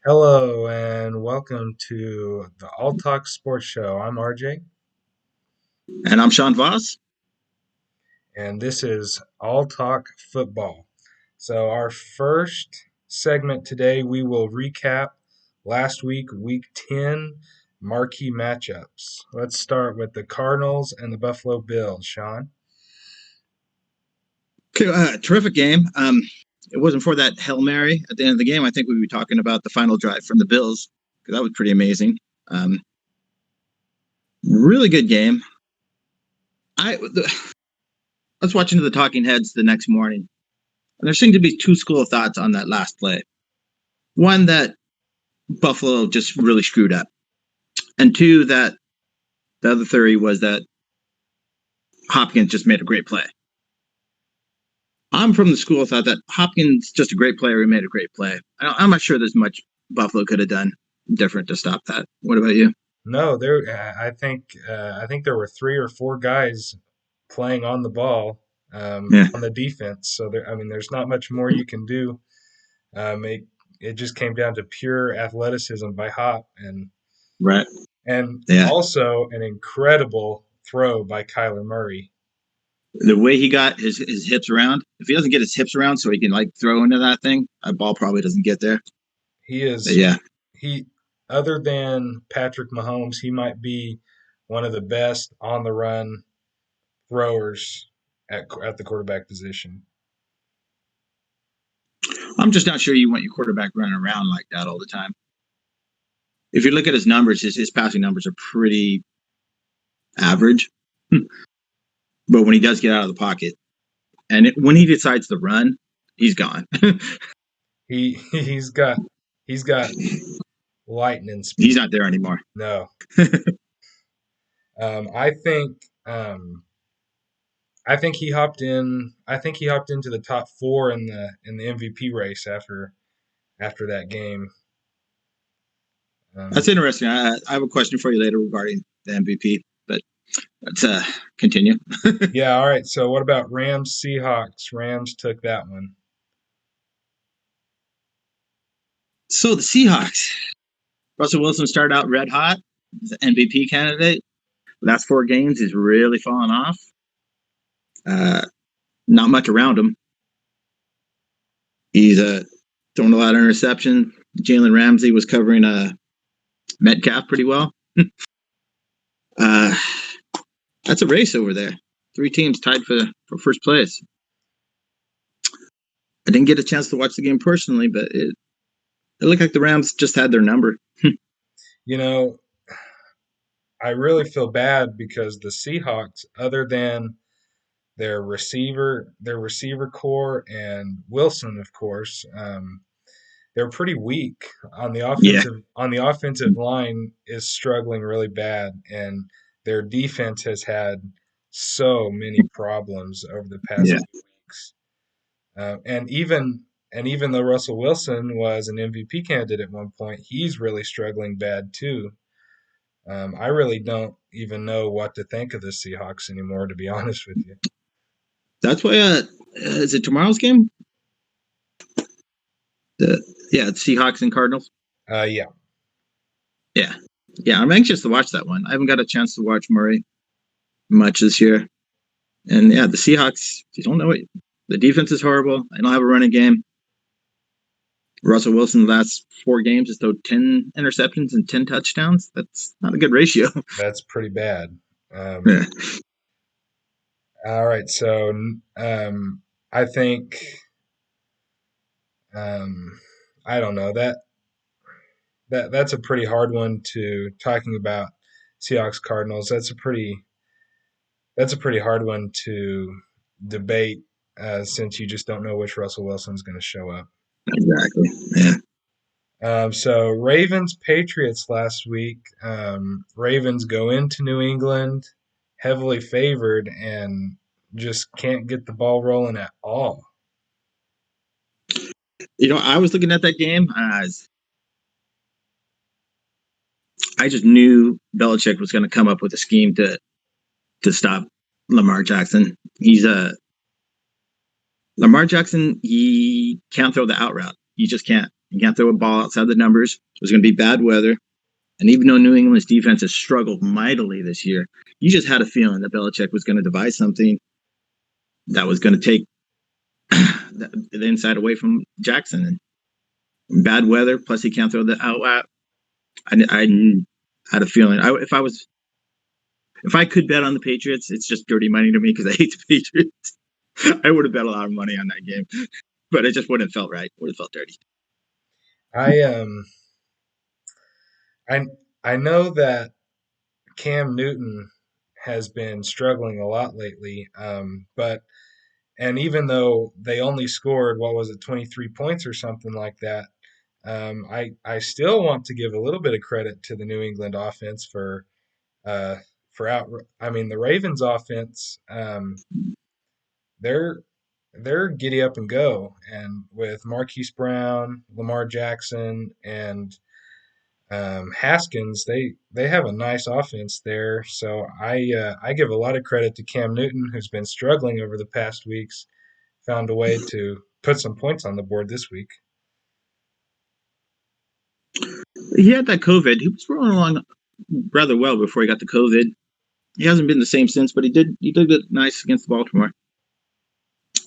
Hello and welcome to the All Talk Sports Show. I'm RJ, And I'm Sean Voss. and this is All Talk Football. So, our first segment today, we will recap last week 10 marquee matchups. Let's start with the Cardinals and the Buffalo Bills. Sean? Okay, terrific game. It wasn't for that Hail Mary at the end of the game. I think we'd be talking about the final drive from the Bills because that was pretty amazing. Really good game. I was watching the Talking Heads the next morning, and there seemed to be two school of thoughts on that last play. One, that Buffalo just really screwed up, and two, that the other theory was that Hopkins just made a great play. I'm from the school of thought that Hopkins just a great player who made a great play. I'm not sure there's much Buffalo could have done different to stop that. What about you? No, I think there were three or four guys playing on the ball Yeah, on the defense. So there's not much more you can do. It just came down to pure athleticism by Hop right. and Yeah, also an incredible throw by Kyler Murray. the way he got his hips around. If he doesn't get his hips around, so he can like throw into that thing, that ball probably doesn't get there. He But is yeah, he Other than Patrick Mahomes, he might be one of the best on the run throwers at the quarterback position. I'm just not sure you want your quarterback running around like that all the time. If you look at his numbers, his passing numbers are pretty average. But when he does get out of the pocket, when he decides to run, he's gone. He's got lightning He's speed. not there anymore. No, um, I think um, I think he hopped in. I think he hopped into the top four in the MVP race after that game. That's Um, interesting. I have a question for you later regarding the MVP, but let's continue. yeah, all right. So what about Rams Seahawks? Rams took that one. So the Seahawks, Russell Wilson started out red hot. He's an MVP candidate. Last four games, he's really fallen off. Uh, Not much around him. He's throwing a lot of interception. Jalen Ramsey was covering Metcalf pretty well. uh, that's a race over there. Three teams tied for first place. I didn't get a chance to watch the game personally, but it looked like the Rams just had their number. You know, I really feel bad because the Seahawks, other than their receiver core and Wilson, of course, they're pretty weak on the Yeah, offensive line is struggling really bad, and their defense has had so many problems over the past yeah. few weeks. And even though Russell Wilson was an MVP candidate at one point, he's really struggling bad too. I really don't even know what to think of the Seahawks anymore, to be honest with you. That's why. Is it tomorrow's game? Yeah, it's Seahawks and Cardinals. Yeah, Yeah, yeah. I'm anxious to watch that one. I haven't got a chance to watch Murray much this year. And yeah, the Seahawks, you don't know it. The defense is horrible. I don't have a running game. Russell Wilson, the last four games, has thrown 10 interceptions and 10 touchdowns. That's not a good ratio. that's pretty bad. Um, Yeah. all right, so I think I don't know that's a pretty hard one to talking about Seahawks Cardinals. That's a pretty hard one to debate since you just don't know which Russell Wilson's going to show up. Exactly. Yeah. So Ravens Patriots last week. Ravens go into New England heavily favored and just can't get the ball rolling at all. I was looking at that game. I just knew Belichick was going to come up with a scheme to stop Lamar Jackson. He's Lamar Jackson. He can't throw the out route. He just can't. You can't throw a ball outside the numbers. There's going to be bad weather. And even though New England's defense has struggled mightily this year, you just had a feeling that Belichick was going to devise something that was going to take the inside away from Jackson. And bad weather, plus he can't throw the out. I had a feeling if I could bet on the Patriots, it's just dirty money to me because I hate the Patriots. I would have bet a lot of money on that game, but it just wouldn't have felt right. Would have felt dirty. I I I know that Cam Newton has been struggling a lot lately, but and even though they only scored what was it 23 points or something like that, I still want to give a little bit of credit to the New England offense uh, for out. I mean, the Ravens offense, they're they're giddy up and go, and with Marquise Brown, Lamar Jackson, and Haskins, they have a nice offense there. So I give a lot of credit to Cam Newton, who's been struggling over the past weeks, found a way to put some points on the board this week. He had that COVID. He was rolling along rather well before he got the COVID. He hasn't been the same since, but he did get nice against Baltimore.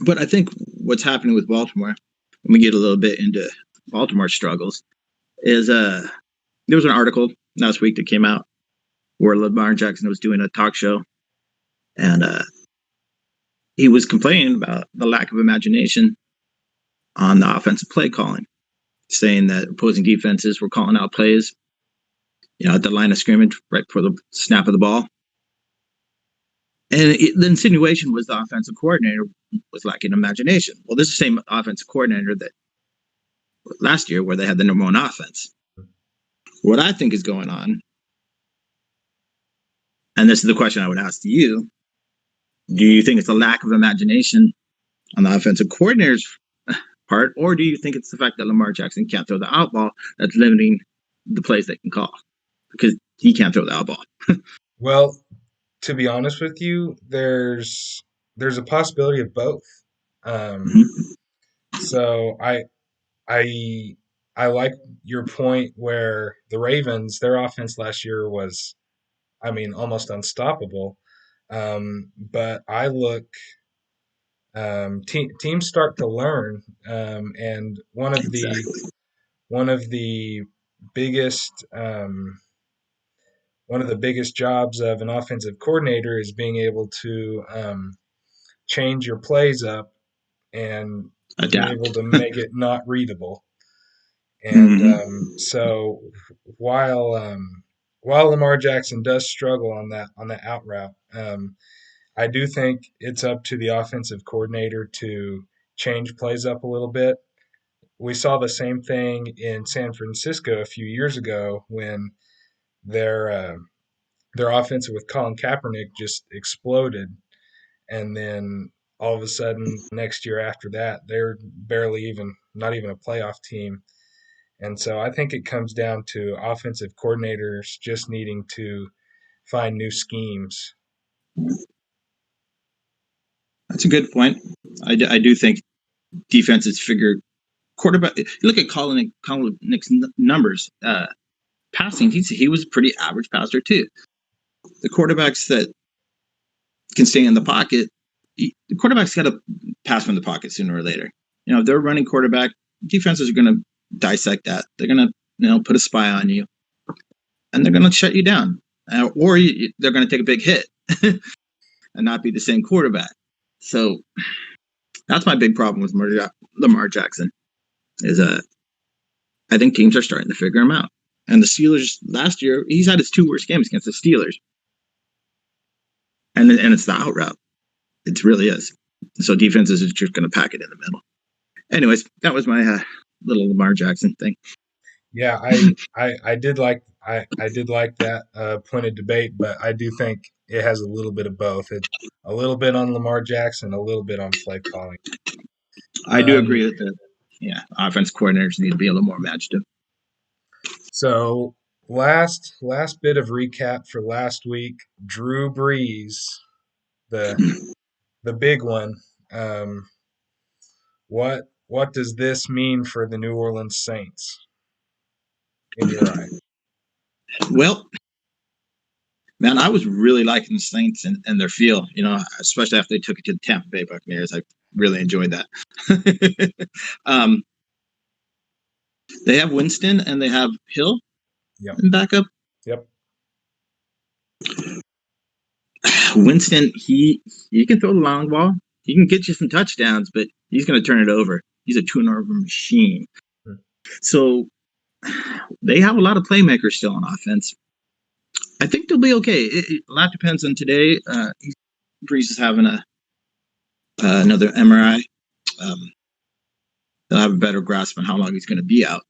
But I think what's happening with Baltimore, when we get a little bit into Baltimore struggles, is there was an article last week that came out where Lamar Jackson was doing a talk show, and he was complaining about the lack of imagination on the offensive play calling, saying that opposing defenses were calling out plays, at the line of scrimmage right before the snap of the ball. And the insinuation was the offensive coordinator was lacking imagination. Well, this is the same offensive coordinator that last year where they had the number one offense. What I think is going on, and this is the question I would ask to you, do you think it's a lack of imagination on the offensive coordinator's part, or do you think it's the fact that Lamar Jackson can't throw the out ball that's limiting the plays they can call? Because he can't throw the out ball. Well, to be honest with you, there's a possibility of both. Um, Mm-hmm. so I I like your point where the Ravens, their offense last year was, I mean, almost unstoppable. But I look, teams start to learn, and Exactly. one of the biggest one of the biggest jobs of an offensive coordinator is being able to change your plays up and being able Adapt. to make it not readable. And Mm-hmm. so while while Lamar Jackson does struggle on that out route, I do think it's up to the offensive coordinator to change plays up a little bit. We saw the same thing in San Francisco a few years ago when their uh, their offense with Colin Kaepernick just exploded, and then all of a sudden next year after that they're barely even not even a playoff team. And so I think it comes down to offensive coordinators just needing to find new schemes. That's a good point. I do think defenses figure quarterback. Look at Nick's numbers. Passing, he was a pretty average passer too. The quarterbacks that can stay in the pocket, the quarterback's got to pass from the pocket sooner or later. If they're running quarterback, defenses are going to dissect that. They're going to put a spy on you, and they're going to shut you down, they're going to take a big hit and not be the same quarterback. So that's my big problem with Lamar Jackson. Is I think teams are starting to figure him out. And the Steelers last year, he's had his two worst games against the Steelers, and it's the out route. It really is. So defenses are just going to pack it in the middle. Anyways, that was my little Lamar Jackson thing. Yeah, I did like that point of debate, but I do think it has a little bit of both. It a little bit on Lamar Jackson, a little bit on play calling. I do Um, agree that offense coordinators need to be a little more imaginative. so last bit of recap for last week. Drew Brees, the the big one. Um, what does this mean for the New Orleans Saints in your eye? Well, man, I was really liking the Saints and their feel, especially after they took it to the Tampa Bay Buccaneers. I really enjoyed that. um, they have Winston and they have Hill Yep. in backup. Yep. Winston, he can throw the long ball. He can get you some touchdowns, but he's going to turn it over. He's a turnover machine. Hmm. So they have a lot of playmakers still on offense. I think they'll be okay. A lot depends on today. Breeze is having another MRI. Um, they'll have a better grasp on how long he's going to be out.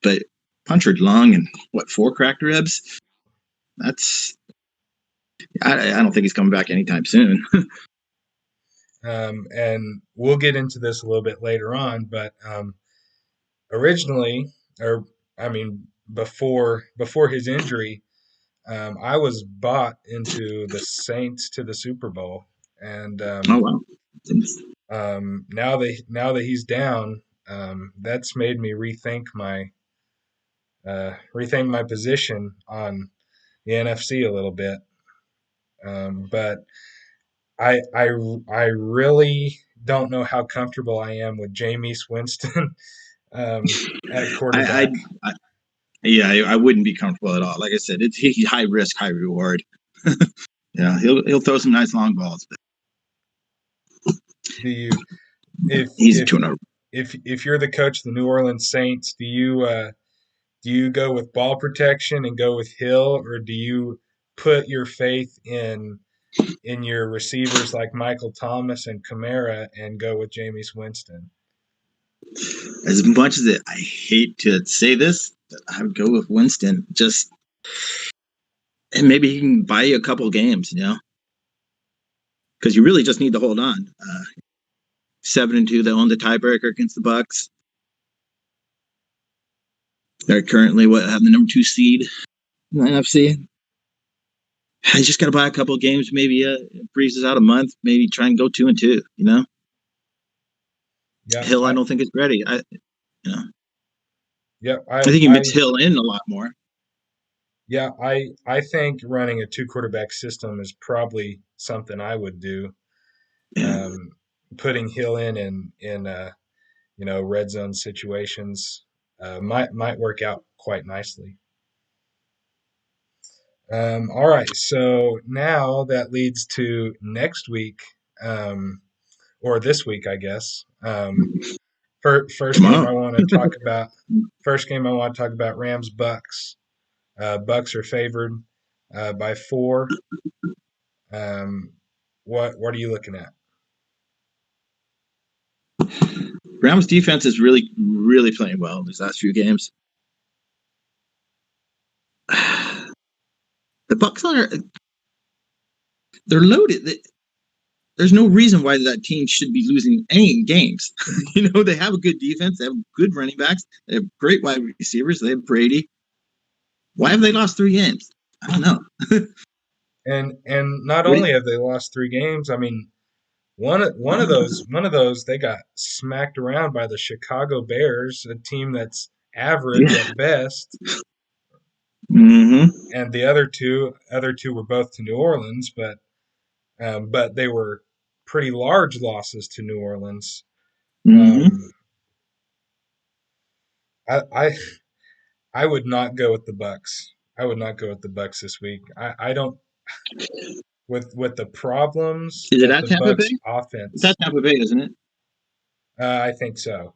But punctured lung and 4 cracked ribs. That's I don't think he's coming back anytime soon. And we'll get into this a little bit later on, but originally, or I mean, before his injury, I was bought into the Saints to the Super Bowl, and Oh wow! now that he's down, that's made me rethink my position on the NFC a little bit. But I really don't know how comfortable I am with Jameis Winston at I, quarterback. I yeah, I wouldn't be comfortable at all. Like I said, it's high risk, high reward. He'll throw some nice long balls, but Do you if he's a if tuner. if you're the coach of the New Orleans Saints, do you go with ball protection and go with Hill, or do you put your faith in your receivers like Michael Thomas and Kamara and go with Jameis Winston? As much as I hate to say this, I would go with Winston. Just and maybe he can buy you a couple games, because you really just need to hold on. 7-2, they own the tiebreaker against the Bucks. They're currently have the number 2 seed in the NFC. I just got to buy a couple of games. Maybe breezes out a month. Maybe try and go 2-2. Yeah, Hill, I don't think is ready. You know, yeah, I think he mix Hill in a lot more. yeah, I think running a two quarterback system is probably something I would do. Yeah. Um, Putting Hill in red zone situations might work out quite nicely. All right, so now that leads to next week, or this week, I guess. First game Tomorrow. I want to talk about. First game I want to talk about Rams Bucks. Bucks are favored by 4. Um, what are you looking at? Rams defense is really, really playing well these last few games. The Bucks they're loaded. There's no reason why that team should be losing any games. They have a good defense. They have good running backs. They have great wide receivers. They have Brady. Why have they lost 3 games? I don't know. And not What do only you, have they lost 3 games, I mean one of those they got smacked around by the Chicago Bears, a team that's average yeah. at best, Mm-hmm. and the other two were both to New Orleans, but they were pretty large losses to New Orleans. Mm-hmm. Um, I, I I would not go with the Bucks. I would not go with the Bucks this week. I don't with the problems Is it that at the Tampa Bucks Bay? It's at offense. Tampa Bay, isn't it? I think so.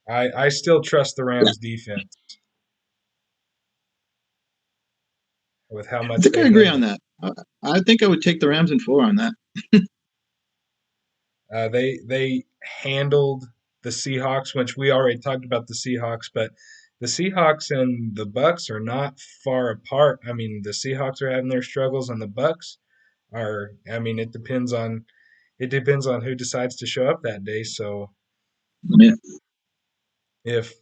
I still trust the Yeah. Rams defense with how I much think I they agree on handle. that. I think I would take the Rams in 4 on that. They handled the Seahawks, which we already talked about the Seahawks, but the Seahawks and the Bucks are not far apart. I mean, the Seahawks are having their struggles, and the Bucks are. I mean, it depends on who decides to show up that day. So Yeah. if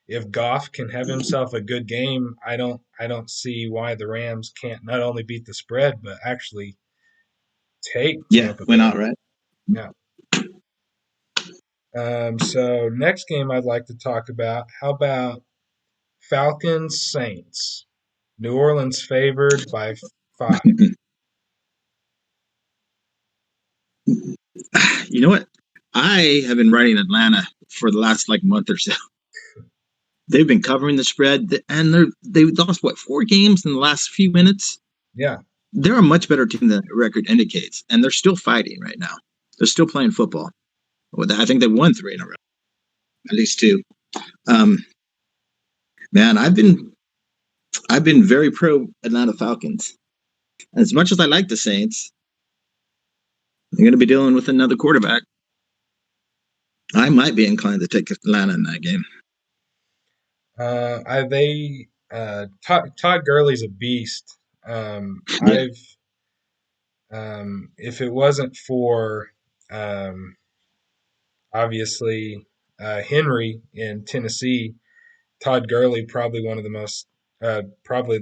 if Goff can have himself a good game, I don't see why the Rams can't not only beat the spread but actually take Yeah. Tampa Went Bay. out right. Yeah. So next game I'd like to talk about. How about Falcons Saints? New Orleans favored by 5. You know what? I have been writing Atlanta for the last like month or so. They've been covering the spread, and they've lost what 4 games in the last few minutes. Yeah. They're a much better team than the record indicates, and they're still fighting right now. They're still playing football. I think they won 3 in a row, at least 2. Um, man, I've been very pro Atlanta Falcons. As much as I like the Saints, they're going to be dealing with another quarterback. I might be inclined to take Atlanta in that game. Todd Gurley's a beast. Yeah, I've If it wasn't for obviously Henry in Tennessee, Todd Gurley probably the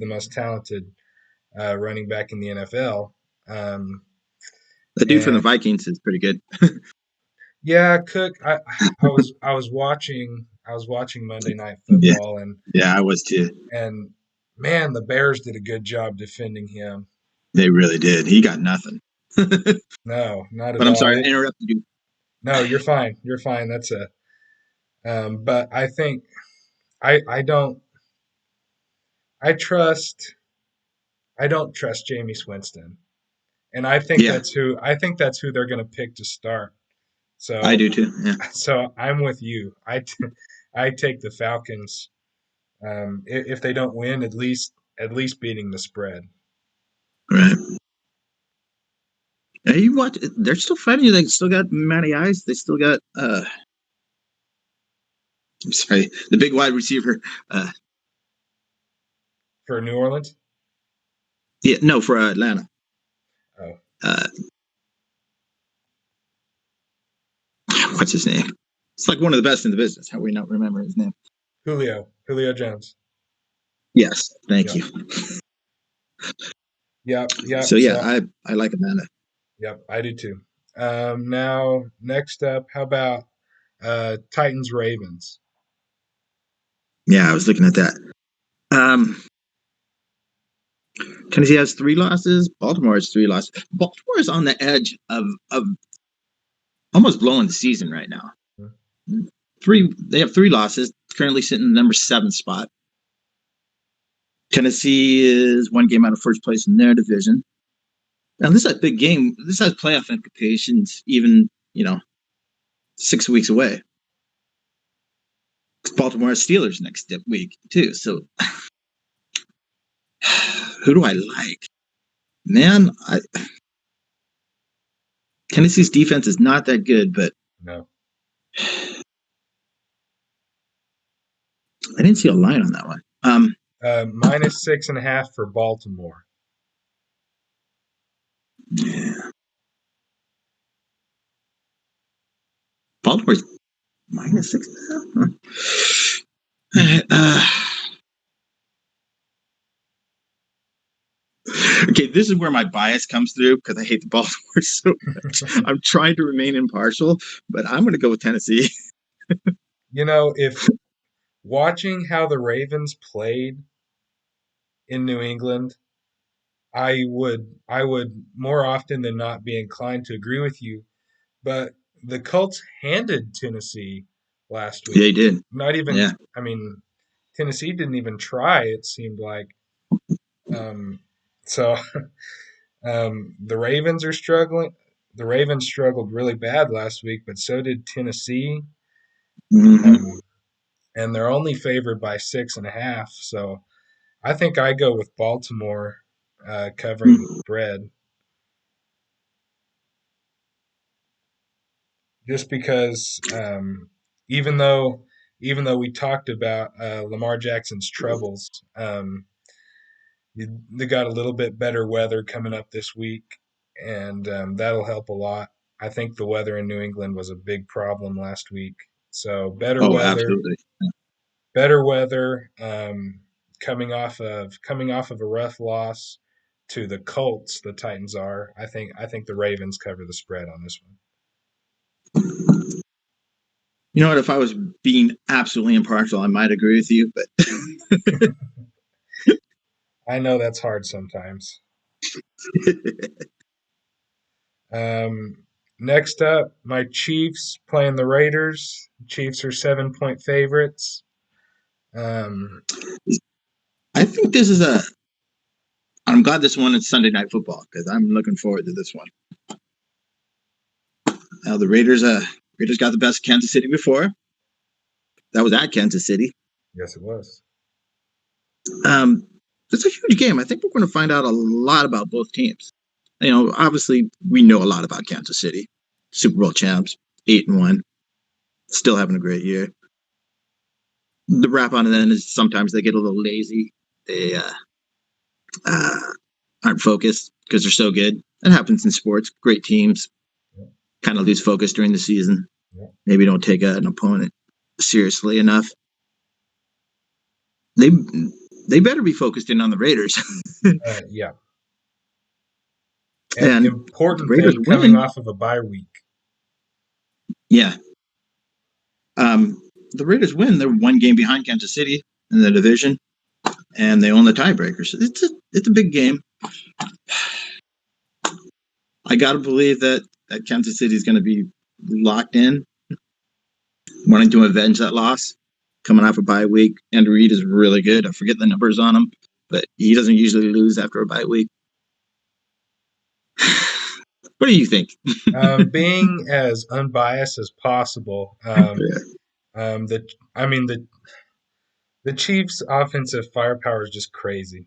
most talented running back in the NFL. Um, the dude from the and Vikings is pretty good. yeah, Cook. I was watching Monday Night Yeah, Football, yeah, I was too. and man, the Bears did a good job defending him. They really did. He got nothing. But No, not at I'm all. sorry, I interrupted you. No, you're fine. You're fine. That's a. But I think I don't I trust I don't trust Jamie Swinston, and Yeah, I think that's who they're going to pick to start. I So do too. Yeah, I'm with you. I take the Falcons. If they don't win, at least beating the spread. right. Hey, you watch? They're still fighting. They still got Matty Ice. They still got. I'm sorry, the big wide receiver. Uh, For New Orleans. yeah, no, for Atlanta. Oh, Uh, what's his name? It's like one of the best in the business. How we not remember his name? Julio Jones. Yes, thank Yep, you. yep, So yep. yeah, So I like Atlanta. yep, I do too. Now next up, how about Titans Ravens? Yeah, I was looking at that. Um, Tennessee has 3 losses. Baltimore has 3 losses. Baltimore is on the edge of almost blowing the season right now. They have 3 losses. Currently sitting in the number 7 spot. Tennessee is 1 game out of first place in their division. Now this is a big game. This has playoff implications. Even 6 weeks away. Baltimore has Steelers next week too. So who do I like? Man, Tennessee's defense is not that good, but No. I didn't see a line on that one. Minus 6.5 for Baltimore. Yeah. Baltimore's -6.5. Okay, this is where my bias comes through because I hate the Baltimore so much. I'm trying to remain impartial, but I'm going to go with Tennessee. If watching how the Ravens played in New England, I would more often than not be inclined to agree with you. But the Colts handed Tennessee last week. They did. Not even, Yeah. I mean, Tennessee didn't even try. It seemed like. Um, so the Ravens are struggling. The Ravens struggled really bad last week, but so did Tennessee. Mm-hmm. Um, and they're only favored by 6.5. So I think I go with Baltimore covering the spread, just because even though we talked about Lamar Jackson's troubles, they got a little bit better weather coming up this week, and that'll help a lot. I think the weather in New England was a big problem last week, so Oh, absolutely. better weather, coming off of a rough loss to the Colts. The Titans are. I think the Ravens cover the spread on this one. You know what? If I was being absolutely impartial, I might agree with you, but I know that's hard sometimes. Next up, my Chiefs playing the Raiders. Chiefs are 7-point favorites. Um, I think this is a. I'm glad this one is Sunday Night Football because I'm looking forward to this one. Now the Raiders got the best Kansas City before. That was at Kansas City. yes, it was. Um, it's a huge game. I think we're going to find out a lot about both teams. You know, obviously we know a lot about Kansas City, Super Bowl champs, 8-1, still having a great year. The rap on it then is sometimes they get a little lazy. They uh, aren't focused because they're so good. That happens in sports. Great teams Yeah, kind of lose focus during the season. yeah. Maybe don't take an opponent seriously enough. They they better be focused in on the Raiders. Yeah. And And the important Raiders thing coming win. off of a bye week. Yeah. Um, the Raiders win. They're one game behind Kansas City in the division, and they own the tiebreaker. So it's a big game. I got to believe that Kansas City is going to be locked in, wanting to avenge that loss. Coming off a bye week, Andrew Reid is really good. I forget the numbers on him, but he doesn't usually lose after a bye week. What do you think? Being as unbiased as possible, the I mean the Chiefs' offensive firepower is just crazy,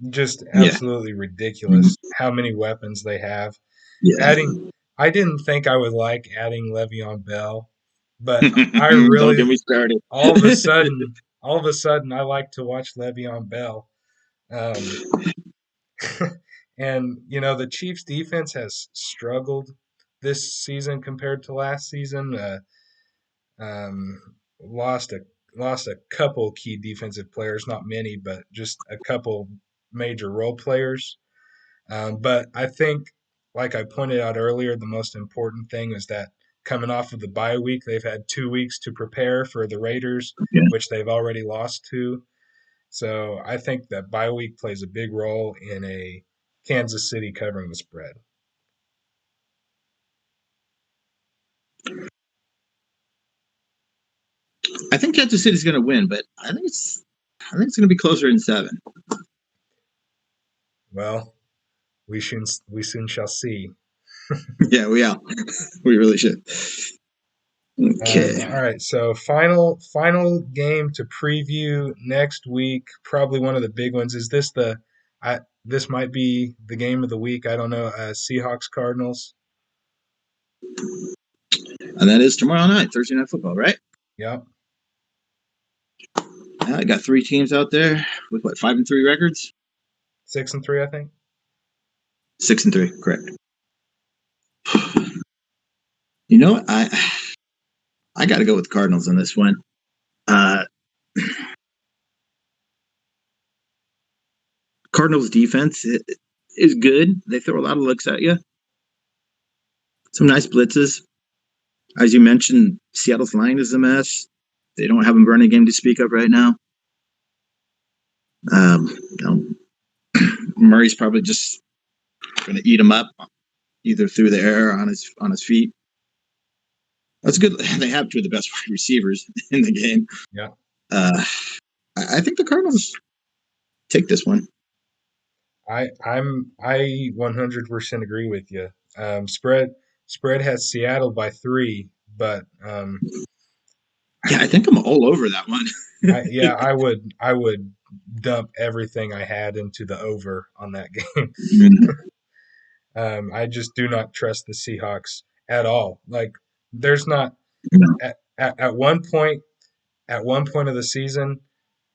just Yeah, absolutely ridiculous. How many weapons they have. yeah. Adding, I didn't think I would like adding Le'Veon Bell, but I Don't really get me started. all of a sudden, I like to watch Le'Veon Bell. Um, and the Chiefs' defense has struggled this season compared to last season. Um, lost a couple key defensive players, not many, but just a couple major role players. But I think, like I pointed out earlier, the most important thing is that coming off of the bye week, they've had 2 weeks to prepare for the Raiders, Yeah. which they've already lost to. So I think that bye week plays a big role in a Kansas City covering the spread. I think Kansas City's going to win, but I think it's going to be closer than 7. Well, we soon shall see. Yeah, we really should. Okay. All right, so final game to preview next week. Probably one of the big ones. Is this the? This might be the game of the week. I don't know. Seahawks Cardinals. And that is tomorrow night, Thursday Night Football, right? Yep, I got 3 teams out there with 5-3 records. 6-3, I think. 6-3, correct. You know what? I got to go with the Cardinals on this one. Uh, Cardinals defense is good. They throw a lot of looks at you. Some nice blitzes. As you mentioned, Seattle's line is a mess. They don't have a running game to speak of right now. Um, you know, Murray's probably just going to eat him up, either through the air or on his feet. That's good. They have 2 of the best wide receivers in the game. Yeah, Uh, I think the Cardinals take this one. I 100% agree with you. Spread has Seattle by 3, but Yeah, I think I'm all over that one. yeah, I would dump everything I had into the over on that game. I just do not trust the Seahawks at all. Like, there's not at one point of the season,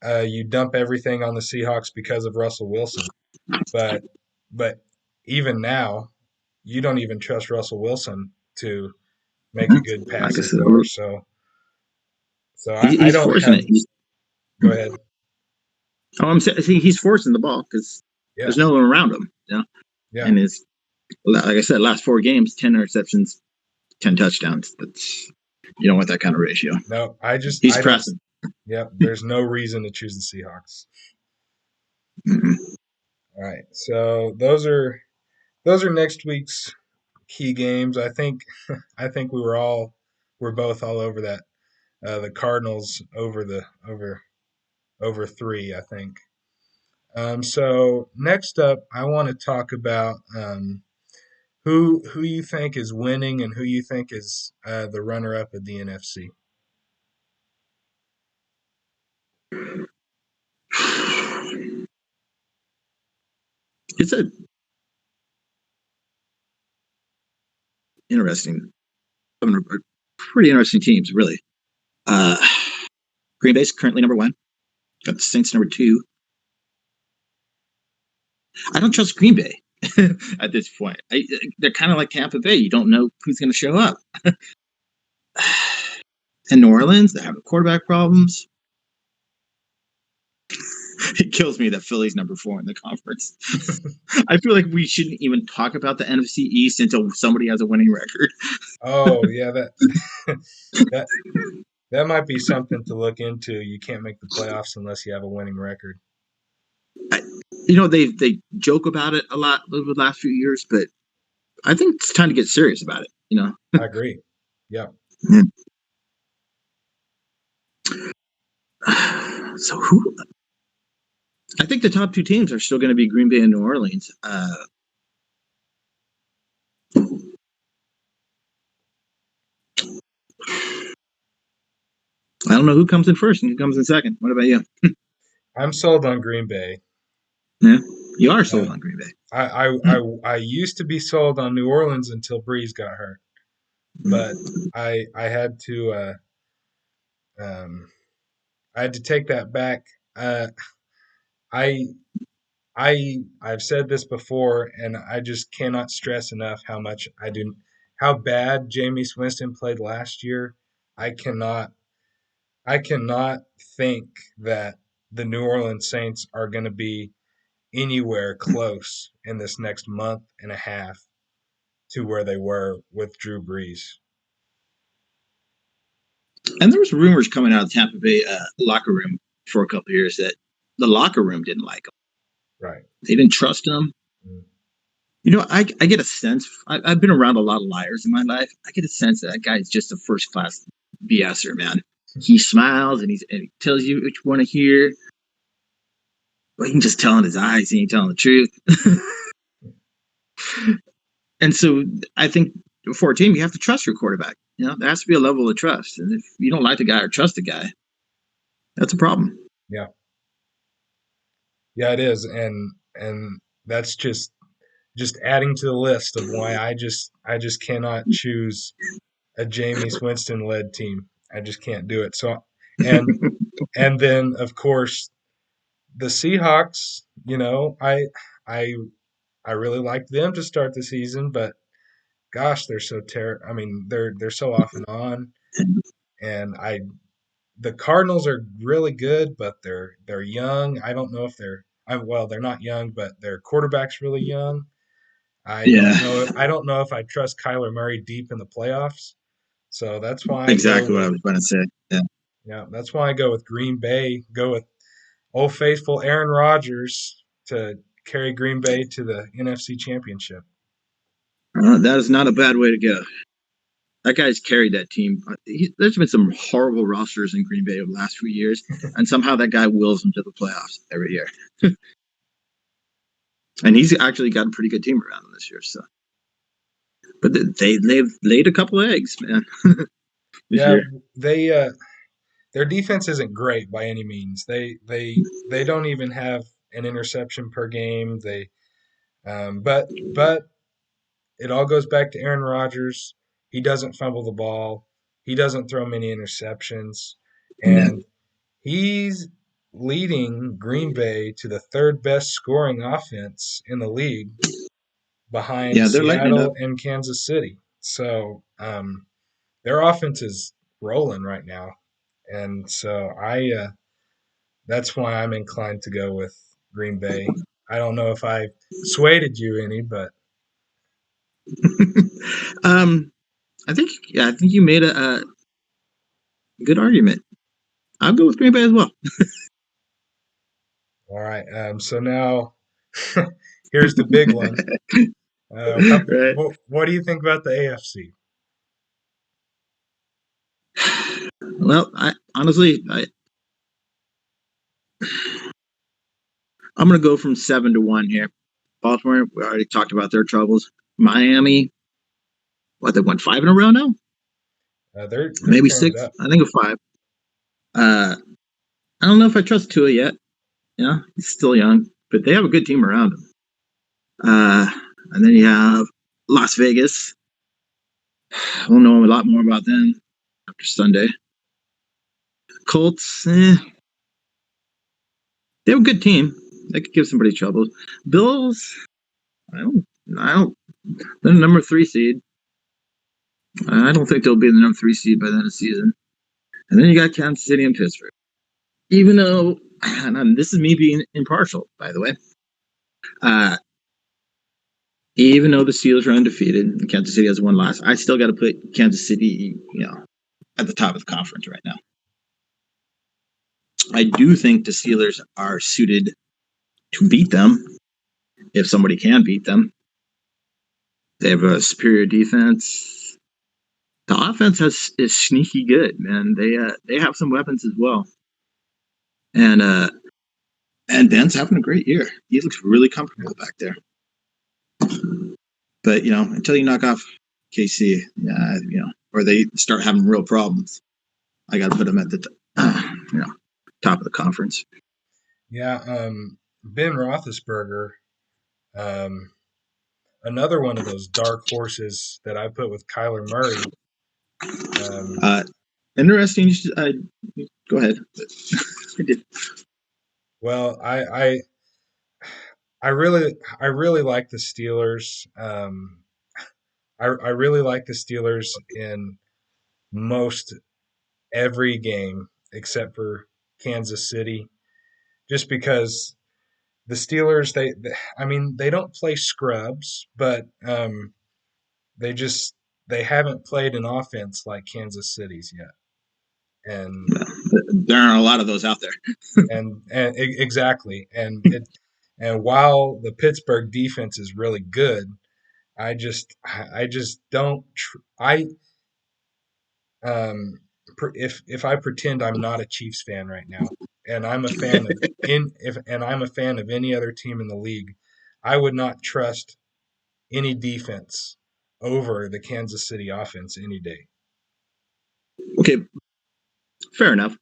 you dump everything on the Seahawks because of Russell Wilson. But but even now, you don't even trust Russell Wilson to make a good Like I passing said, thrower. So I he's don't forcing have. it. He's, Go ahead. I'm saying he's forcing the ball because Yeah, there's no one around him. yeah. And his like I said, last 4 games, 10 interceptions, 10 touchdowns. You don't want that kind of ratio. No, He's I don't. pressing. Yep, there's no reason to choose the Seahawks. Mm-hmm. All right, so those are next week's key games. I think we're both all over that. The Cardinals over 3. I think. So next up, I want to talk about who you think is winning and who you think is the runner up of the NFC. It's a interesting, pretty interesting teams, really. Uh, Green Bay's currently number one. Got the Saints number two. I don't trust Green Bay at this point. They're kind of like Tampa Bay. You don't know who's going to show up. And New Orleans, they have quarterback problems. It kills me that Philly's number 4 in the conference. I feel like we shouldn't even talk about the NFC East until somebody has a winning record. Oh yeah, that that that might be something to look into. You can't make the playoffs unless you have a winning record. I, they joke about it a lot over the last few years, but I think it's time to get serious about it. I agree. Yeah. So who? I think the top 2 teams are still going to be Green Bay and New Orleans. I don't know who comes in first and who comes in second. What about you? I'm sold on Green Bay. Yeah, you are sold Uh, on Green Bay. I used to be sold on New Orleans until Breeze got hurt, but I had to um, I had to take that back. I I've said this before, and I just cannot stress enough how bad Jameis Winston played last year. I cannot I cannot think that the New Orleans Saints are going to be anywhere close in this next month and a half to where they were with Drew Brees. And there was rumors coming out of Tampa Bay locker room for a couple of years that the locker room didn't like him. Right. They didn't trust him. Mm. I get a sense. I've been around a lot of liars in my life. I get a sense that guy is just a first class BSer, man. He smiles and he tells you what you want to hear. But he can just tell in his eyes he ain't telling the truth. And so I think for a team, you have to trust your quarterback. There has to be a level of trust. And if you don't like the guy or trust the guy, that's a problem. Yeah. Yeah, it is, and that's just adding to the list of why I just cannot choose a Jameis Winston led team. I just can't do it. So and and then of course the Seahawks, I I really liked them to start the season, but gosh, they're so I mean, they're so off and on, and I the Cardinals are really good, but they're young. I don't know if well, they're not young, but their quarterback's really young. Yeah, I don't know if I trust Kyler Murray deep in the playoffs. So that's why I go exactly what I with was going to say. Yeah. yeah, that's why I go with Green Bay. Go with old faithful Aaron Rodgers to carry Green Bay to the NFC Championship. That is not a bad way to go. That guy's carried that team. There's been some horrible rosters in Green Bay over the last few years, and somehow that guy wills them to the playoffs every year. And he's actually got a pretty good team around him this year. So, but they've laid a couple of eggs, man, this Yeah, year. they their defense isn't great by any means. They don't even have an interception per game. But it all goes back to Aaron Rodgers. He doesn't fumble the ball. He doesn't throw many interceptions, Yeah, and he's leading Green Bay to the third best scoring offense in the league behind yeah, they're lighting it up. Seattle and Kansas City. So their offense is rolling right now, and so I that's why I'm inclined to go with Green Bay. I don't know if I swayed you any, but um, I think you made Good argument. I'll go with Green Bay as well. All right. So now here's the big one. Right. What do you think about the AFC? Well, I'm going to go from 7-1 here. Baltimore, we already talked about their troubles. Miami, what, they won 5 in a row now? They're Maybe tearing it 6. up. I think of 5. Uh, I don't know if I trust Tua yet. Yeah, he's still young, but they have a good team around him. Uh, and then you have Las Vegas. We'll know a lot more about them after Sunday. Colts, they have a good team. They could give somebody trouble. Bills, I don't. They're the number 3 seed. I don't think they'll be the number 3 seed by the end of the season. And then you got Kansas City and Pittsburgh. Even though, and this is me being impartial, by the way. Even though the Steelers are undefeated and Kansas City has one loss, I still got to put Kansas City, at the top of the conference right now. I do think the Steelers are suited to beat them if somebody can beat them. They have a superior defense. The offense is sneaky good, man. They have some weapons as well. And Ben's having a great year. He looks really comfortable back there. But until you knock off KC, or they start having real problems, I got to put them at the top of the conference. Yeah, Ben Roethlisberger, another one of those dark horses that I put with Kyler Murray. Interesting. Go ahead. I did. Well, I really like the Steelers. I really like the Steelers in most every game except for Kansas City, just because the Steelers I mean they don't play scrubs, but they just they haven't played an offense like Kansas City's yet, and There are a lot of those out there. exactly, and while the Pittsburgh defense is really good, I just don't I if I pretend I'm not a Chiefs fan right now, and I'm a fan of I'm a fan of any other team in the league, I would not trust any defense over the Kansas City offense any day. Okay, fair enough.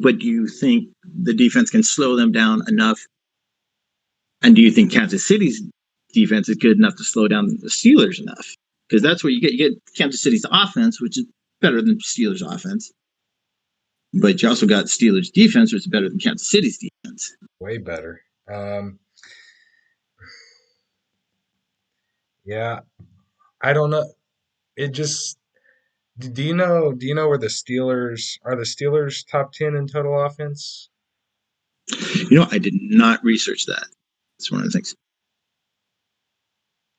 But do you think the defense can slow them down enough? And do you think Kansas City's defense is good enough to slow down the Steelers enough? Because that's what you get. You get Kansas City's offense, which is better than Steelers' offense. But you also got Steelers' defense, which is better than Kansas City's defense. Way better. Yeah, I don't know. It just do you know where the Steelers are? The Steelers top 10 in total offense? I did not research that. That's one of the things.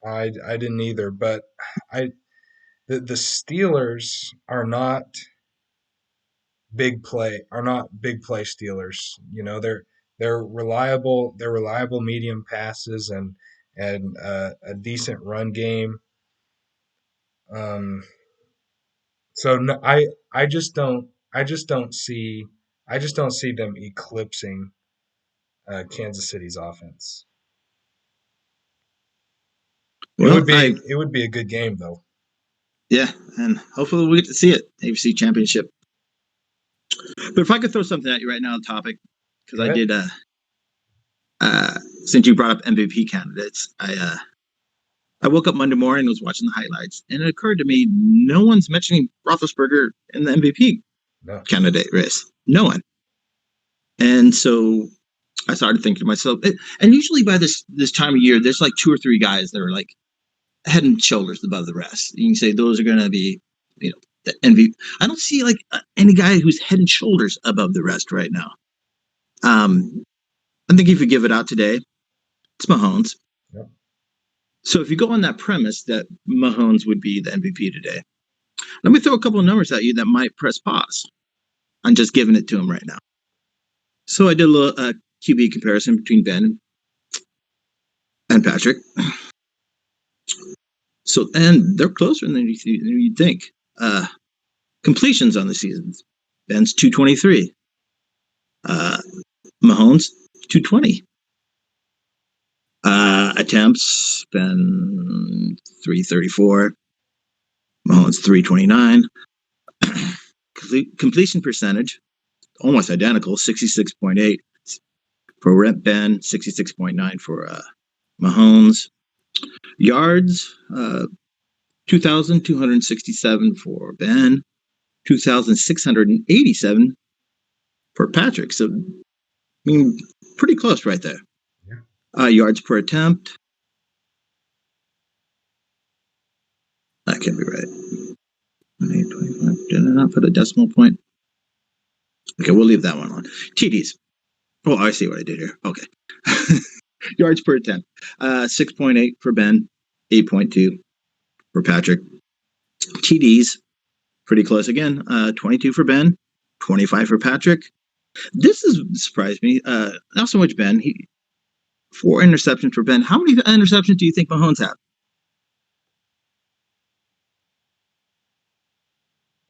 I didn't either, but I the Steelers are not big play Steelers. They're reliable. They're reliable medium passes and a decent run game. Um, so no, I just don't see them eclipsing Kansas City's offense. Well, It would be a good game though. Yeah, and hopefully we get to see it. AFC Championship. But if I could throw something at you right now on the topic, because I did, since you brought up MVP candidates, I woke up Monday morning and was watching the highlights, and it occurred to me no one's mentioning Roethlisberger in the MVP candidate race. No one. And so I started thinking to myself, and usually by this time of year, there's like 2 or 3 guys that are like head and shoulders above the rest. You can say those are going to be, the MVP. I don't see like any guy who's head and shoulders above the rest right now. I think if you give it out today, it's Mahomes. Yep. So if you go on that premise that Mahomes would be the MVP today, Let me throw a couple of numbers at you that might press pause. I'm just giving it to him right now. So I did a little QB comparison between Ben and Patrick. So, and they're closer than you'd think. Completions on the season. Ben's 223. Mahomes 220. Attempts, Ben 334. Mahomes 329. Completion percentage, almost identical, 66.8 for Ben, 66.9 for Mahomes. Yards, 2,267 for Ben, 2,687 for Patrick. So, I mean, pretty close right there. Yeah. Yards per attempt. That can't be right. 25. Did I not put a decimal point? Okay, we'll leave that one on. TDs. Oh, I see what I did here. Okay. Yards per attempt. 6.8 for Ben, 8.2 for Patrick. TDs, pretty close again. 22 for Ben, 25 for Patrick. This has surprised me. Not so much Ben. 4 interceptions for Ben. How many interceptions do you think Mahomes had?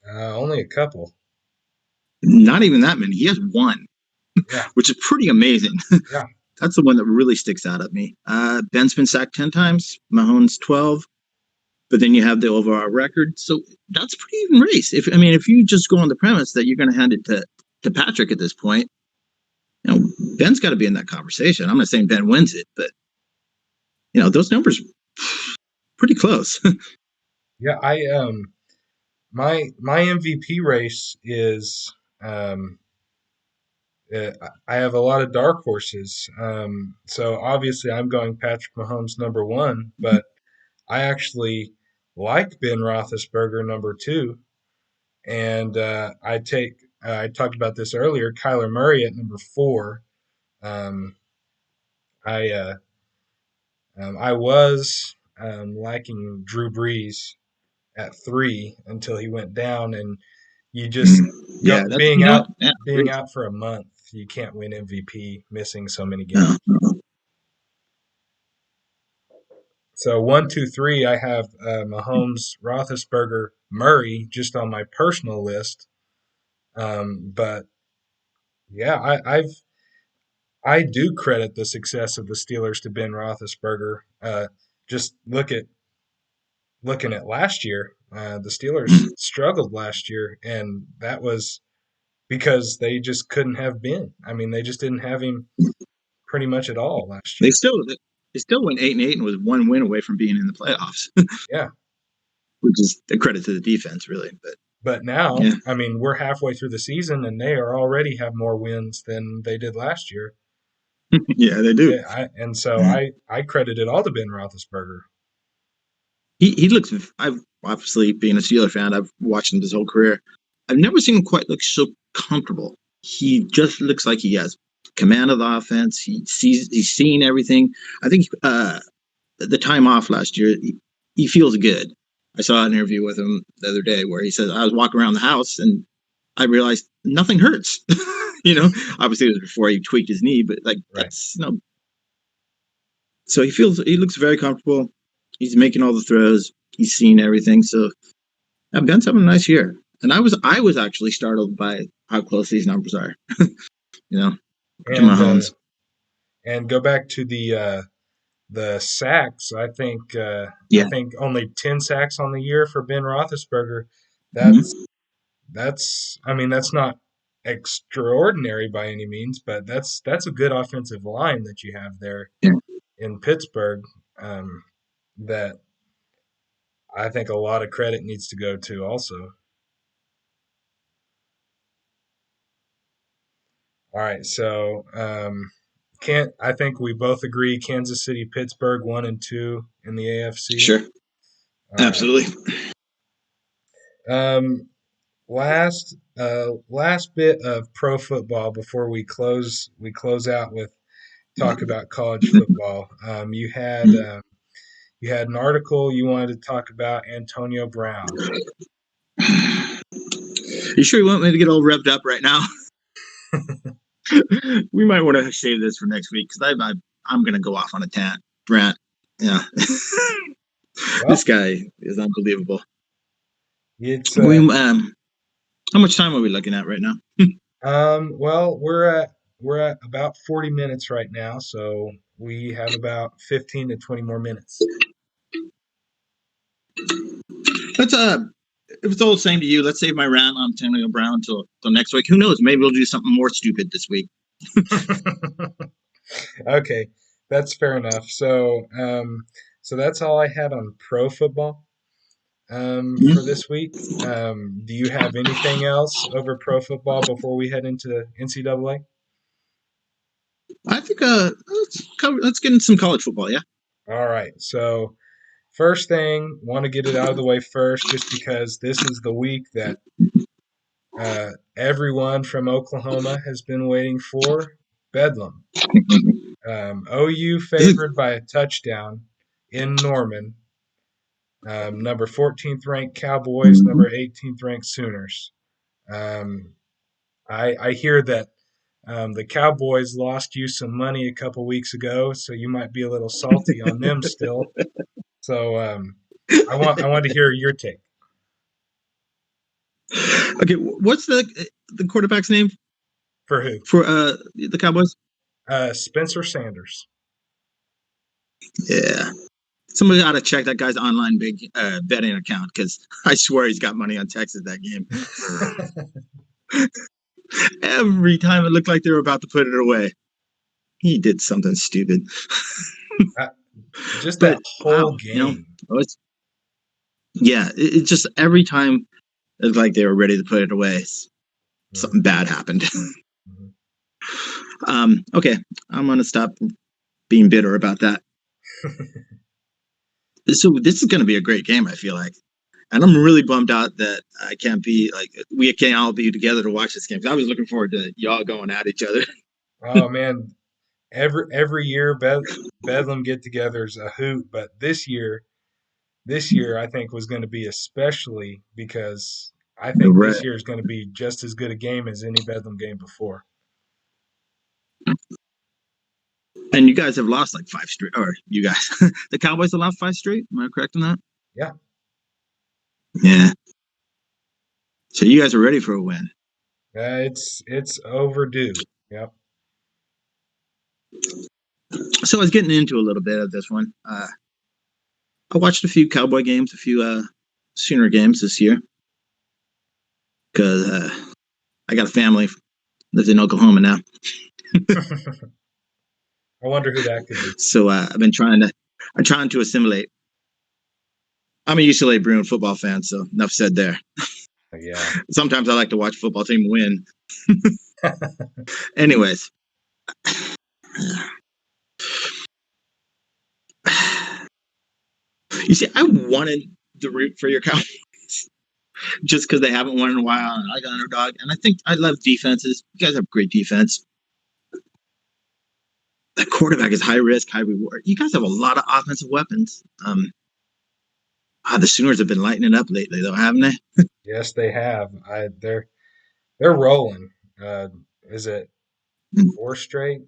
Only a couple. Not even that many. He has 1, Yeah. which is pretty amazing. Yeah. That's the one that really sticks out at me. Ben's been sacked 10 times, Mahomes 12. But then you have the overall record. So that's a pretty even race. If you just go on the premise that you're going to hand it to Patrick at this point, Ben's got to be in that conversation. I'm not saying Ben wins it, but those numbers pretty close. Yeah, my MVP race is I have a lot of dark horses. So obviously I'm going Patrick Mahomes number one, but I actually like Ben Roethlisberger number two, and I talked about this earlier. Kyler Murray at number four. Um, I I was liking Drew Brees at three until he went down, and you just Yeah, go that's you know what? Yeah, being out for a month. You can't win MVP missing so many no, games. So one, two, three. I have Mahomes, Roethlisberger, Murray just on my personal list. But yeah, I do credit the success of the Steelers to Ben Roethlisberger. Just looking at last year, the Steelers struggled last year, and that was because they just couldn't have Ben. I mean, they just didn't have him pretty much at all last they year. still they still went 8-8 and was 1 win away from being in the playoffs, Yeah. which is a credit to the defense, really. But But now, yeah, I mean, we're halfway through the season and they are already have more wins than they did last year. yeah, they do. And so I credit it all to Ben Roethlisberger. He looks. I've obviously being a Steeler fan. I've watched him his whole career. I've never seen him quite look so comfortable. He just looks like he has command of the offense. He's seeing everything. I think the time off last year, he feels good. I saw an interview with him the other day where he says, I was walking around the house and I realized nothing hurts. Obviously it was before he tweaked his knee, but like Right. so he looks very comfortable. He's making all the throws. He's seeing everything. So Ben's having a nice year. And I was actually startled by how close these numbers are, you know, to And Mahomes. and go back to the sacks. I Yeah. think only 10 sacks on the year for Ben Roethlisberger. That's Mm-hmm. that's I mean that's not extraordinary by any means, but that's a good offensive line that you have there Yeah. in Pittsburgh. That I think a lot of credit needs to go to also. All right, so can't I think we both agree Kansas City, Pittsburgh, one and two in the AFC. Sure. All right. Absolutely. Um, last bit of pro football before we close out with talk about college football. You had an article you wanted to talk about Antonio Brown. You sure you want me to get all revved up right now? We might want to save this for next week because I'm going to go off on a rant. Yeah. This Well, guy is unbelievable. it's We How much time are we looking at right now? well, we're at about 40 minutes right now, so we have about 15 to 20 more minutes. Let's if it's all the same to you, let's save my rant on Antonio Brown till next week. Who knows? Maybe we'll do something more stupid this week. Okay, that's fair enough. So that's all I had on pro football for Mhm. this week. Do you have anything else over pro football before we head into NCAA? I think let's get into some college football. Yeah. All right. So first thing, want to get it out of the way first, just because this is the week that everyone from Oklahoma has been waiting for. Bedlam. OU This is, favored by a touchdown in Norman. Number 14th ranked Cowboys, number 18th ranked Sooners. Um, I hear that the Cowboys lost you some money a couple weeks ago, so you might be a little salty on them still. So I want to hear your take. okay. What's the quarterback's name For who? for the Cowboys? Spencer Sanders. Yeah. Somebody ought to check that guy's online big betting account because I swear he's got money on Texas that game. Every time it looked like they were about to put it away, he did something stupid. Uh, just that But whole wow, game. it's it just every time it was like they were ready to put it away, Mhm, something bad happened. mhm. Okay, I'm gonna stop being bitter about that. So this is gonna be a great game. I feel like. And I'm really bummed out that I can't be like we can't all be together to watch this game. 'Cause I was looking forward to y'all going at each other. Oh man, every year Bedlam get-togethers a hoot, but this year I think was going to be especially because I think this Right. year is going to be just as good a game as any Bedlam game before. And you guys have lost like 5 straight, or you guys, the Cowboys have lost 5 straight. Am I correct in that? Yeah, Yeah. So you guys are ready for a win. it's overdue. Yep. So I was getting into a little bit of this one. I watched a few Cowboy games, a few Sooner games this year because I got a family lives in Oklahoma now. I wonder who that could be. So I'm trying to assimilate. I'm a UCLA Bruin football fan, so enough said there. Yeah. Sometimes I like to watch a football team win. Anyways, you see, I wanted to root for your Cowboys just because they haven't won in a while, and I got underdog. And I think I love defenses. You guys have great defense. That quarterback is high risk, high reward. You guys have a lot of offensive weapons. The Sooners have been lighting it up lately, though, haven't they? Yes, they have. They're rolling. Uh, is it four straight?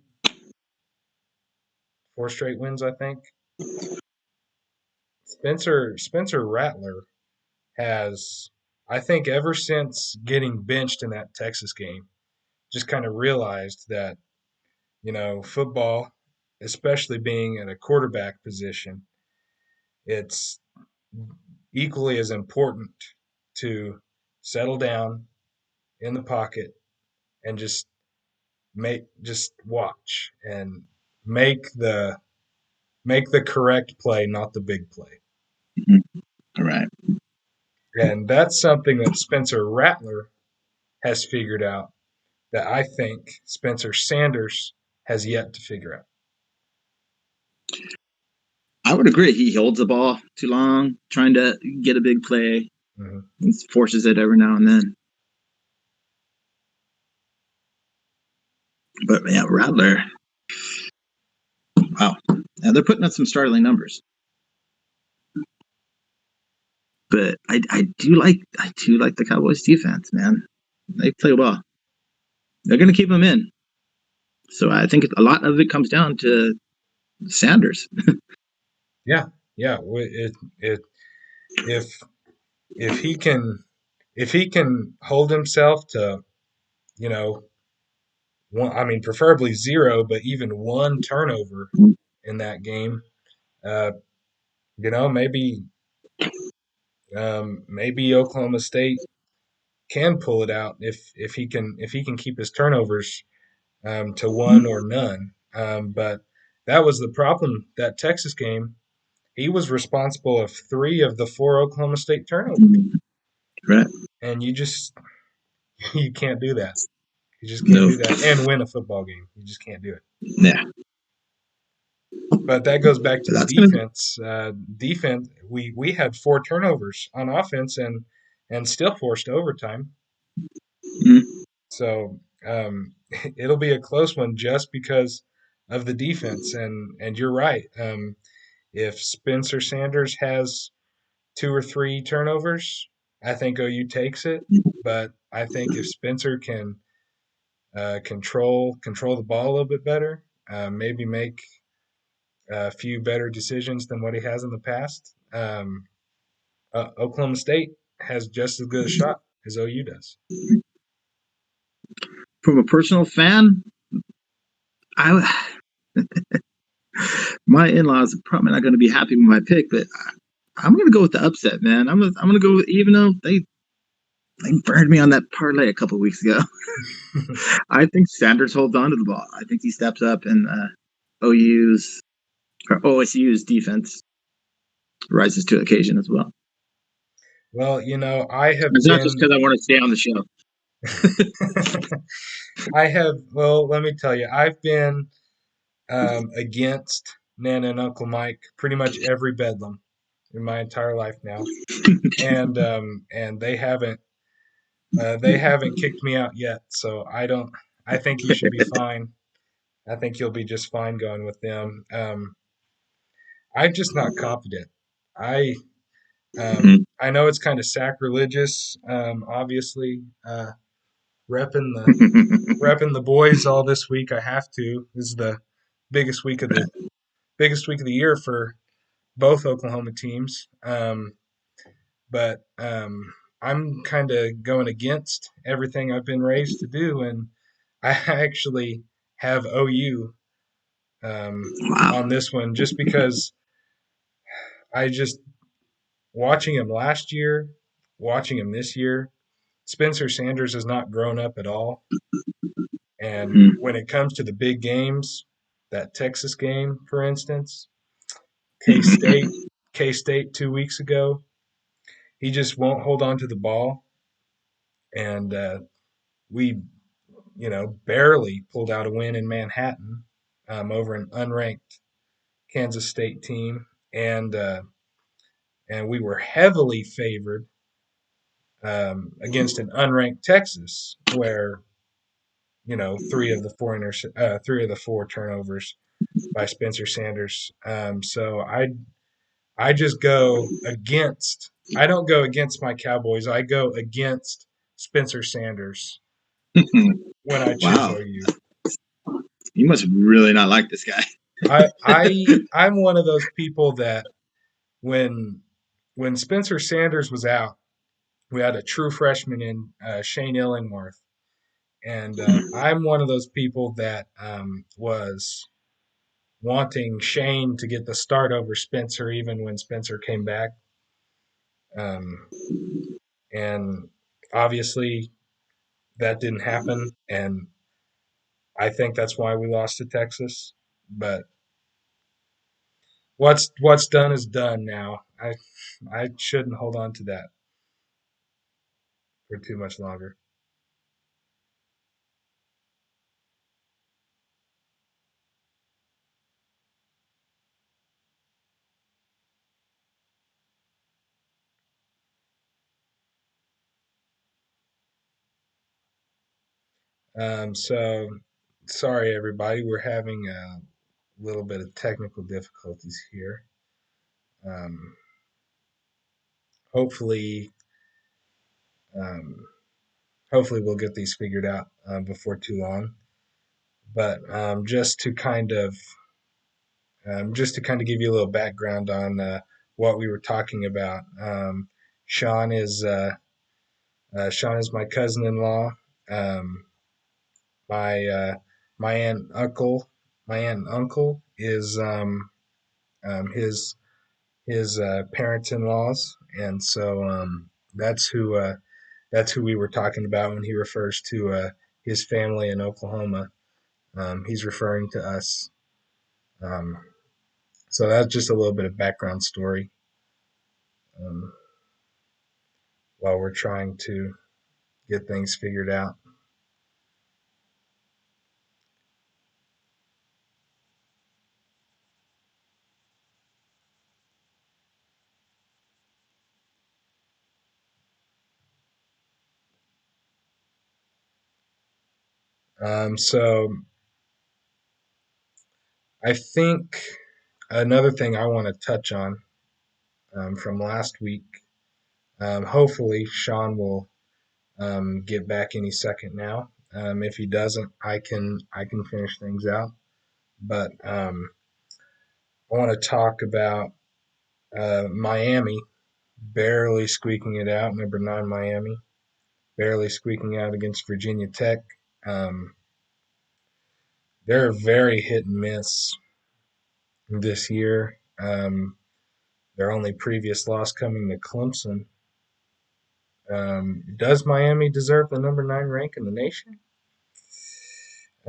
Four straight wins, I think. Spencer Rattler has, I think, ever since getting benched in that Texas game, just kind of realized that, football, especially being at a quarterback position, it's equally as important to settle down in the pocket and just watch and make the make the correct play, not the big play. All right. And that's something that Spencer Rattler has figured out that I think Spencer Sanders has yet to figure out. I would agree. He holds the ball too long, trying to get a big play. Mhm. He forces it every now and then. But yeah, Rattler, wow. Yeah, they're putting up some startling numbers. But I do like the Cowboys defense, man. They play well. They're going to keep him in. So I think a lot of it comes down to Sanders. Yeah, yeah. It if if he can if he can hold himself to, you know, one, I mean, preferably zero, but even one turnover in that game, uh, maybe maybe Oklahoma State can pull it out if he can keep his turnovers to one or none. But that was the problem. That Texas game, he was responsible of three of the four Oklahoma State turnovers, Right. and you just you can't do that. You just can't No. do that and win a football game. You just can't do it. Yeah. But that goes back to But the that's going to. defense. Defense, we had four turnovers on offense and still forced overtime. Mm, So it'll be a close one just because of the defense. And you're right. If Spencer Sanders has two or three turnovers, I think OU takes it. But I think if Spencer can control the ball a little bit better, maybe make a few better decisions than what he has in the past, Oklahoma State has just as good a shot as OU does. from a personal fan, I my in-laws are probably not going to be happy with my pick, but I'm going to go with the upset, man. I'm going to go with, even though they burned me on that parlay a couple of weeks ago. I think Sanders holds on to the ball. I think he steps up and OU's or OSU's defense rises to the occasion as well. Well, I have It's not just been because I want to stay on the show. I have, well, let me tell you, I've been against Nana and Uncle Mike pretty much every bedlam in my entire life now, and they haven't kicked me out yet. So I don't. I think you should be fine. I think you'll be just fine going with them. I'm just not confident. I I know it's kind of sacrilegious, obviously, repping the repping the boys all this week. I have to. This is the biggest week of the biggest week of the year for both Oklahoma teams. But I'm kind of going against everything I've been raised to do, and I actually have OU Wow. on this one just because I just watching him last year, watching him this year. Spencer Sanders has not grown up at all, and Mm. when it comes to the big games, that Texas game, for instance, K State, K State 2 weeks ago, he just won't hold on to the ball, and we, barely pulled out a win in Manhattan over an unranked Kansas State team, and we were heavily favored against an unranked Texas, where three of the four turnovers by Spencer Sanders. So I just go against. I don't go against my Cowboys. I go against Spencer Sanders when I choose Wow. OU. You must really not like this guy. I'm one of those people that when when Spencer Sanders was out, we had a true freshman in Shane Illingworth, and I'm one of those people that was wanting Shane to get the start over Spencer even when Spencer came back, um, and obviously that didn't happen, and I think that's why we lost to Texas. But what's done is done now. I shouldn't hold on to that for too much longer. So sorry everybody, we're having a little bit of technical difficulties here. Um, hopefully, um, hopefully we'll get these figured out before too long. But just to kind of give you a little background on what we were talking about. Sean is Sean is my cousin-in-law. Um, my my aunt and uncle is his parents-in-laws, and so that's who we were talking about when he refers to his family in Oklahoma. He's referring to us. Um, so that's just a little bit of background story um, while we're trying to get things figured out. So I think another thing I want to touch on from last week. Hopefully, Sean will get back any second now. If he doesn't, I can finish things out. But I want to talk about Miami barely squeaking it out. Number nine, Miami barely squeaking out against Virginia Tech. Um, they're very hit and miss this year. Their only previous loss coming to Clemson. Does Miami deserve the number nine rank in the nation?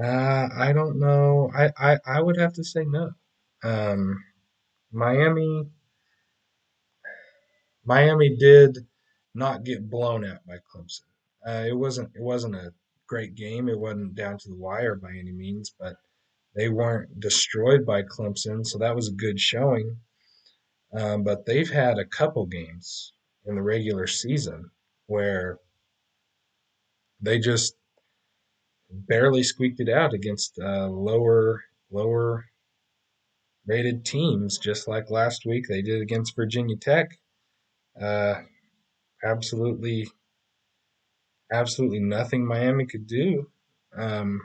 I don't know. I would have to say no. Um, Miami Miami did not get blown out by Clemson. It wasn't a great game. It wasn't down to the wire by any means, but they weren't destroyed by Clemson, so that was a good showing. But they've had a couple games in the regular season where they just barely squeaked it out against lower rated teams, just like last week they did against Virginia Tech. Uh, absolutely, absolutely nothing Miami could do, um,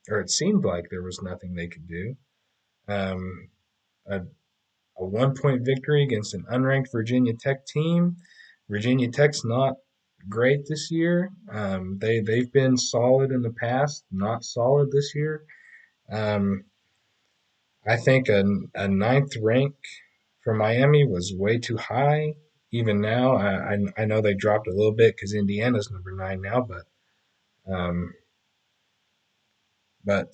or it seemed like there was nothing they could do. Um, a, a 1 point victory against an unranked Virginia Tech team. Virginia Tech's not great this year. They've been solid in the past, not solid this year. Um, I think a ninth rank for Miami was way too high. Even now, I know they dropped a little bit because Indiana's number nine now, um, but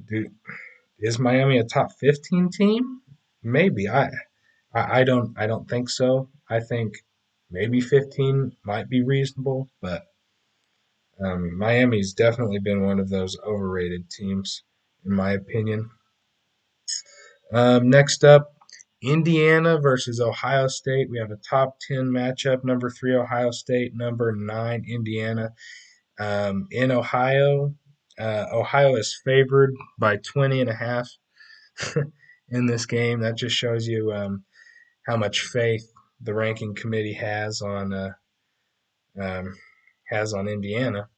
dude, is Miami a top 15 team? Maybe. I don't think so. I think maybe 15 might be reasonable, but Miami's definitely been one of those overrated teams, in my opinion. Next up, Indiana versus Ohio State. We have a top 10 matchup. Number three, Ohio State. Number nine, Indiana. In Ohio, Ohio is favored by 20 and a half in this game. That just shows you how much faith the ranking committee um, has on Indiana.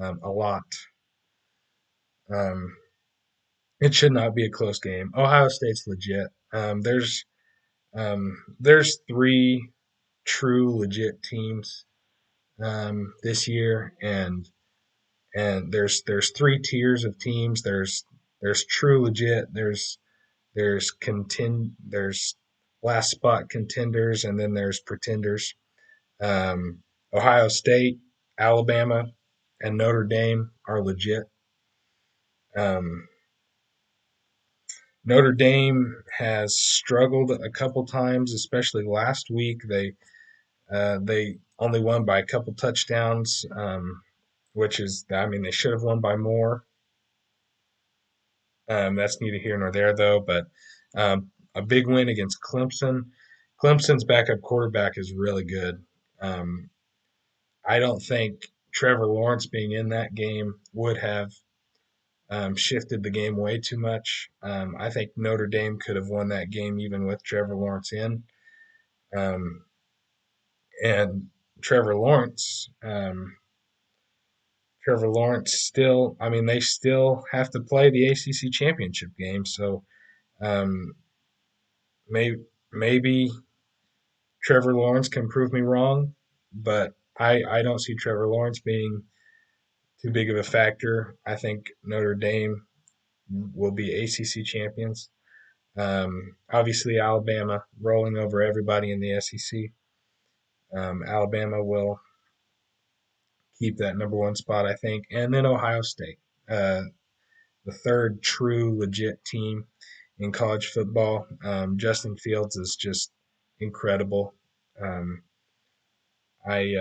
A lot. Um, it should not be a close game. Ohio State's legit. There's three true legit teams this year, and there's three tiers of teams. There's true legit. There's last spot contenders, and then there's pretenders. Um, Ohio State, Alabama, and Notre Dame are legit. Um, Notre Dame has struggled a couple times, especially last week. They only won by a couple touchdowns, which is, I mean, they should have won by more. That's neither here nor there, though. But a big win against Clemson. Clemson's backup quarterback is really good. Um, I don't think Trevor Lawrence being in that game would have shifted the game way too much. I think Notre Dame could have won that game even with Trevor Lawrence in. Um, and Trevor Lawrence, Trevor Lawrence still, I mean, they still have to play the ACC championship game. So um, maybe Trevor Lawrence can prove me wrong, but I don't see Trevor Lawrence being too big of a factor. I think Notre Dame will be ACC champions. Obviously, Alabama rolling over everybody in the SEC. Alabama will keep that number one spot, I think, and then Ohio State, uh, the third true legit team in college football. Justin Fields is just incredible. Um, I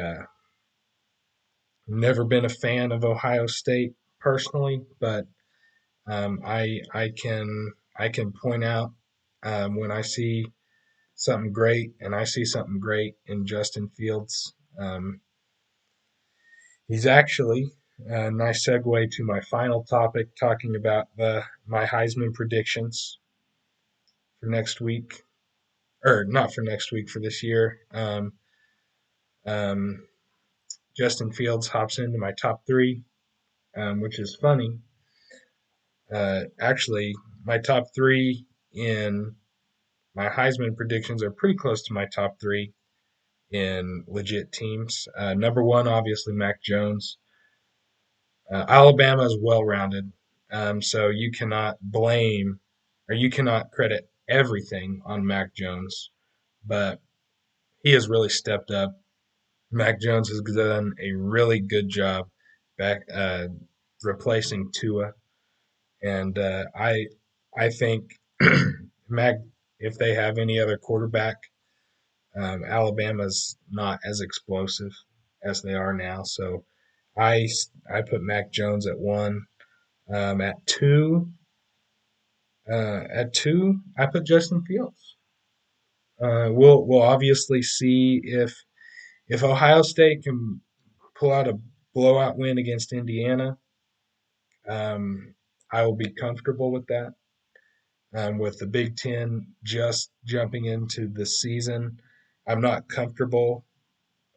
never been a fan of Ohio State personally, but I can point out when I see something great, and I see something great in Justin Fields. He's actually a nice segue to my final topic, talking about my Heisman predictions for next week, or not for next week, for this year. Um, Justin Fields hops into my top three, which is funny. Actually, my top three in my Heisman predictions are pretty close to my top three in legit teams. Number one, obviously, Mac Jones. Alabama is well rounded, so you cannot blame or you cannot credit everything on Mac Jones, but he has really stepped up. Mac Jones has done a really good job back replacing Tua, and I think Mac, if they have any other quarterback, Alabama's not as explosive as they are now. So I I put Mac Jones at one. At two, I put Justin Fields. We'll obviously see if Ohio State can pull out a blowout win against Indiana. Um, I will be comfortable with that. With the Big Ten just jumping into the season, I'm not comfortable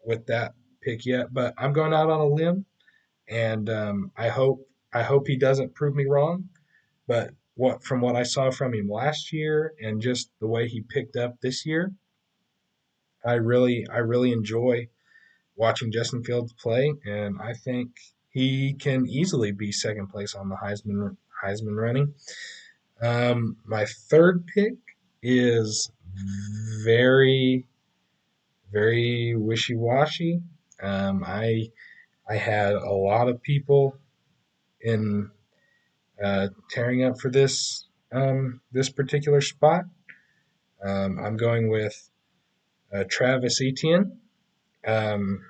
with that pick yet, but I'm going out on a limb, and I hope he doesn't prove me wrong. But what I saw from him last year and just the way he picked up this year, I really enjoy watching Justin Fields play, and I think he can easily be second place on the Heisman running. My third pick is very very wishy washy. I had a lot of people in tearing up for this particular spot. I'm going with Travis Etienne. Um,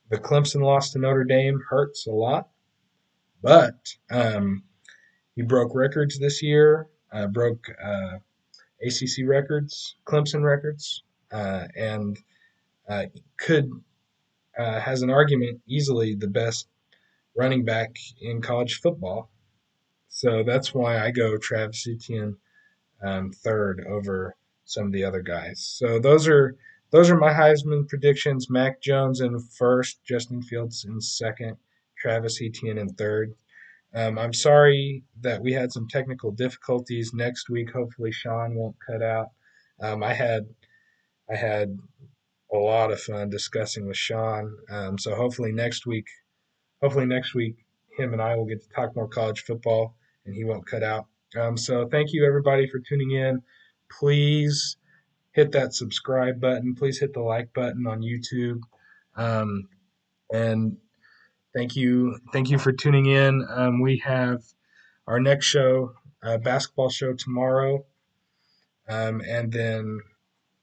the Clemson loss to Notre Dame hurts a lot, but he broke records this year, broke ACC records, Clemson records, and could has an argument easily the best running back in college football. So that's why I go Travis Etienne third over some of the other guys. So those are my Heisman predictions. Mac Jones in first, Justin Fields in second, Travis Etienne in third. I'm sorry that we had some technical difficulties next week. Hopefully, Sean won't cut out. I had a lot of fun discussing with Sean. So hopefully next week, him and I will get to talk more college football, and he won't cut out. So thank you everybody for tuning in. Please hit that subscribe button. Please hit the like button on YouTube. Um, and thank you for tuning in. We have our next show, a basketball show tomorrow, and then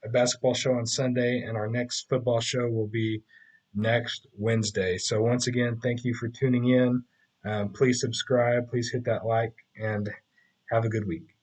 a basketball show on Sunday, and our next football show will be next Wednesday. So once again, thank you for tuning in. Please subscribe. Please hit that like, and have a good week.